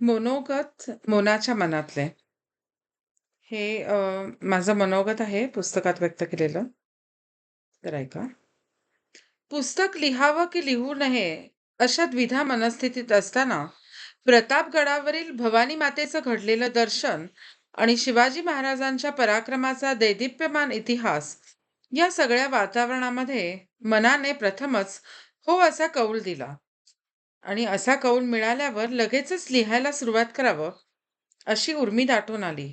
मनोगत मोनाच्या मनातले. हे माझं मनोगत आहे पुस्तकात व्यक्त केलेलं. तर ऐका. पुस्तक लिहावं की लिहू नये अशा द्विधा मनस्थितीत असताना प्रतापगडावरील भवानी मातेचं घडलेलं दर्शन आणि शिवाजी महाराजांच्या पराक्रमाचा देदीप्यमान इतिहास या सगळ्या वातावरणामध्ये मनाने प्रथमच हो असा कौल दिला. आणि असा कौल मिळाल्यावर लगेचच लिहायला सुरुवात करावं अशी उर्मी दाटून आली.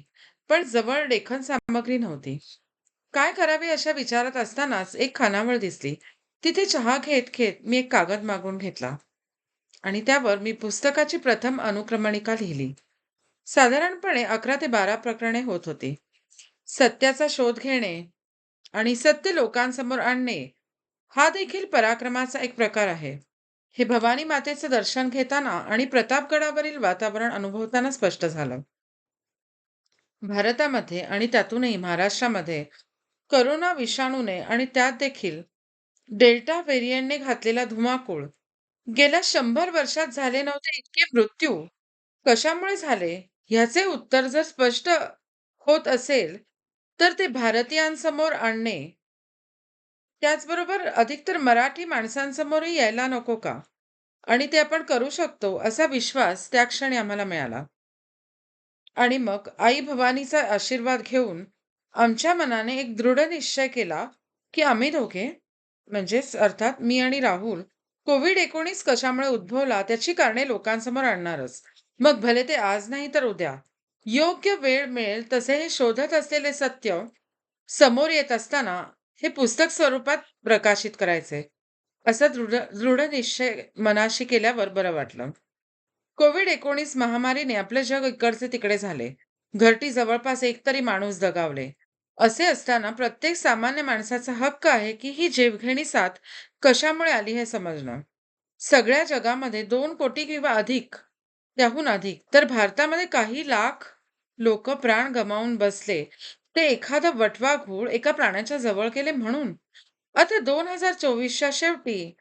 पण जवळ लेखन सामग्री नव्हती. काय करावे अशा विचारात असतानाच एक खानावळ दिसली. तिथे चहा घेत घेत मी एक कागद मागून घेतला आणि त्यावर मी पुस्तकाची प्रथम अनुक्रमणिका लिहिली. साधारणपणे 11 ते 12 प्रकरणे होत होती. सत्याचा शोध घेणे आणि सत्य लोकांसमोर आणणे हा देखील पराक्रमाचा एक प्रकार आहे. हे भवानी मातेचं दर्शन घेताना आणि प्रतापगडावरील वातावरण अनुभवताना स्पष्ट झालं. भारतामध्ये आणि त्यातूनही महाराष्ट्रामध्ये करोना विषाणूने आणि त्यात देखील डेल्टा व्हेरियंटने घातलेला धुमाकूळ गेल्या 100 वर्षात झाले नव्हते इतके मृत्यू कशामुळे झाले ह्याचे उत्तर जर स्पष्ट होत असेल तर ते भारतीयांसमोर आणणे, त्याचबरोबर अधिकतर मराठी माणसांसमोरही यायला नको का? आणि ते आपण करू शकतो असा विश्वास त्या क्षणी आम्हाला मिळाला. आणि मग आई भवानीचा आशीर्वाद घेऊन आमच्या मनाने एक दृढ निश्चय केला, की आम्ही दोघे म्हणजेच अर्थात मी आणि राहुल COVID-19 कशामुळे उद्भवला त्याची कारणे लोकांसमोर आणणारच. मग भले ते आज नाही तर उद्या. योग्य वेळ मिळेल तसे हे शोधत असलेले सत्य समोर येत असताना हे पुस्तक स्वरूपात प्रकाशित करायचे. असा दृढ दृढ निश्चय मनाशी केल्यावर बरं वाटलं. COVID-19 महामारीने आपलं जग इकडचे तिकडे झाले. घरटी जवळपास एक तरी माणूस दगावले. असे असताना प्रत्येक सामान्य माणसाचा हक्क आहे, की ही जीवघेणी साथ कशामुळे आली हे समजणं. सगळ्या जगामध्ये 2 कोटी किंवा अधिक, त्याहून अधिक, तर भारतामध्ये काही लाख लोकं प्राण गमावून बसले. ते एखादा वटवा घूळ एका प्राण्याच्या जवळ गेले म्हणून. आता 2024च्या शेवटी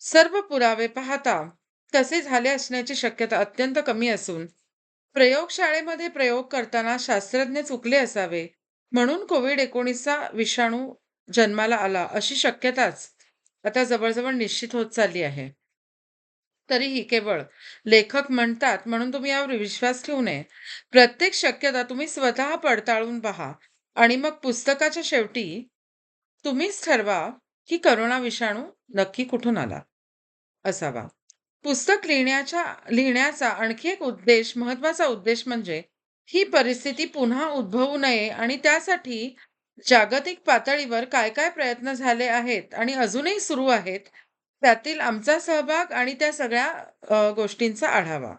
सर्व पुरावे पाहता तसे झाले असण्याची शक्यता अत्यंत कमी असून प्रयोगशाळेमध्ये प्रयोग करताना शास्त्रज्ञ चुकले असावे म्हणून COVID-19चा विषाणू जन्माला आला अशी शक्यताच आता जवळजवळ निश्चित होत चालली आहे. तरीही केवळ लेखक म्हणतात म्हणून तुम्ही यावर विश्वास ठेवू नये. प्रत्येक शक्यता तुम्ही स्वतः पडताळून पहा आणि मग पुस्तकाच्या शेवटी तुम्हीच ठरवा की करोना विषाणू नक्की कुठून आला असावा. पुस्तक लिहिण्याचा आणखी एक महत्त्वाचा उद्देश म्हणजे ही परिस्थिती पुन्हा उद्भवू नये आणि त्यासाठी जागतिक पातळीवर काय-काय प्रयत्न झाले आहेत आणि अजूनही सुरू आहेत, त्यातील आमचा सहभाग आणि त्या सगळ्या गोष्टींचा आढावा.